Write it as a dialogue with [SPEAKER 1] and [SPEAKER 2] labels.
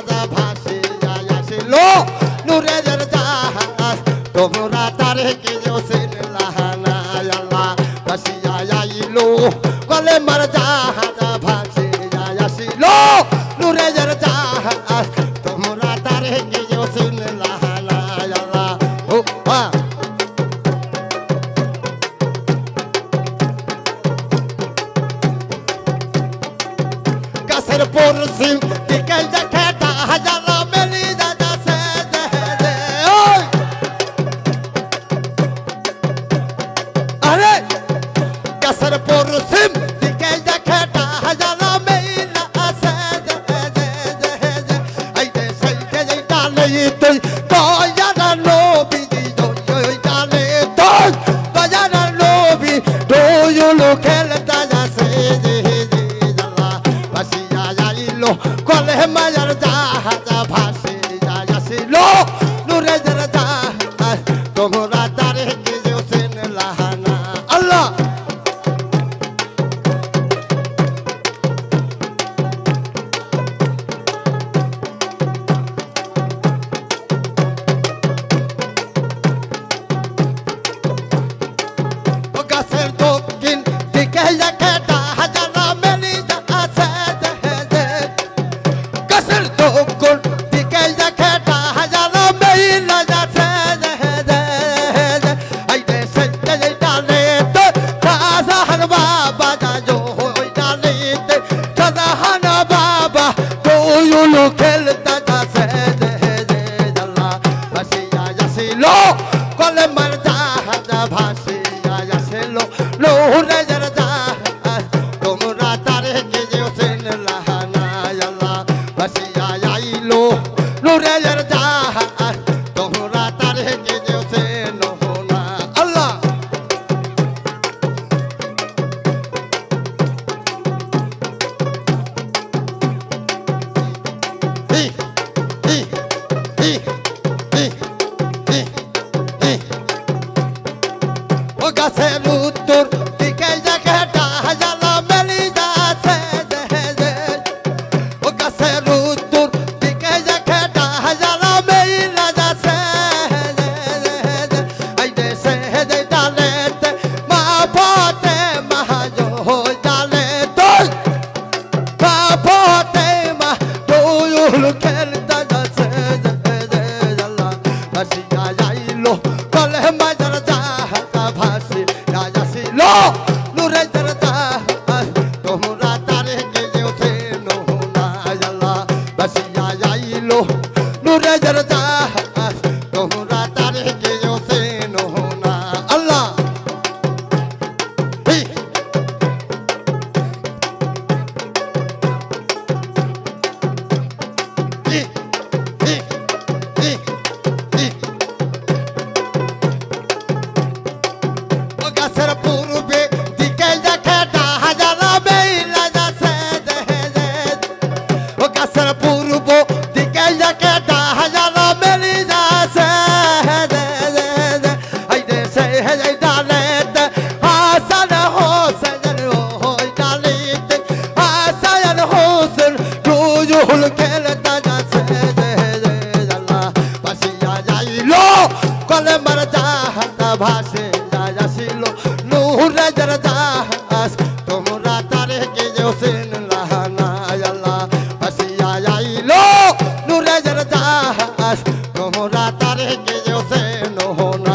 [SPEAKER 1] জাহাজ ভাসিয়া আসিল নূরের জাহাজ তোমরা তারে কে চিনলাহ না আল্লাহ ভাসিয়া আইল কলেমার জাহাজ ভাসিয়া আসিল নূরের জাহাজ তোমরা তারে কে চিনলাহ না আল্লাহ ও গাছের পরশিম দিকে দেখে হাজারা মেলি যাচ্ছে আরে গাছের পরশিম দিকে দেখে হাজারা মেলি আছে আইতে সাইতে যাইতা নেই তুই দয়ারা নবী দয়ালে তুই দয়ারা নবী দয়ালো খেলতা যাচ্ছে কলে মায়ার জাহাজ ভাসিয়া আসিল নূরের জাহাজ তোমরা তারে কে চিনলাহ না আল্লাহ গাছের দক্ষিণ দিকে দেখে হাজারা মেলি আছে গাছের দক্ষিণ দিকে দেখে হাজারা মেলি যাচ্ছে আইতে সাইতে যাইতালে তো শাহজাহান বাবা যাজো হইতালে শাহজাহান বাবা তোয়ুলু খেলতা যাচ্ছে আল্লাহ ভাসিয়া আসিল কলেমার জাহাজ ভাসিয়া আসিল নূরের জাহাজ তোমরা তারে কে চিনলাহ না আল্লাহ ভাসিয়া আইল নূরের জাহাজ তোমরা তারে কে চিনলাহ না আল্লাহ ও গাছের উত্তর দিকে দেখে হাজারা মেলি যাচ্ছে ও গাছের উত্তর দিকে দেখে হাজারা মেলি যাচ্ছে আইতে সে যাইতালে মা পথে মাহাজ হইতালে তুই মা পথে মা তুই খেলতা যাচ্ছে আল্লাহ ভাসিয়া আইল কলে মাজার জাহাজ ভাসিয়া আসিল নূরের জাহাজ তোমরা তারে কে চিনলাহ না আল্লাহ ভাসিয়া আইল নূরের জাহাজ তোমরা তারে কে চিনলাহ না আল্লাহ গাছের পূর্বে দিকে দেখে হাজারা মেলা যাচ্ছে ও গাছের পূর্ব দিকে দেখে হাজারা মেলি যাচ্ছে আইতে সে যাইতালে হাসান হোসেন হইতালে হাসান হোসেন রুজুল খেলতা যাচ্ছে আল্লাহ ভাসিয়া যাইল কলেমার জাহাজ ভাসিয়া আসিল নূরের জাহাজ তোমরা তারে কে চিনলাহ না আল্লাহ ভাসিয়া আইল নূরের জাহাজ তোমরা তারে কে চিনলাহ না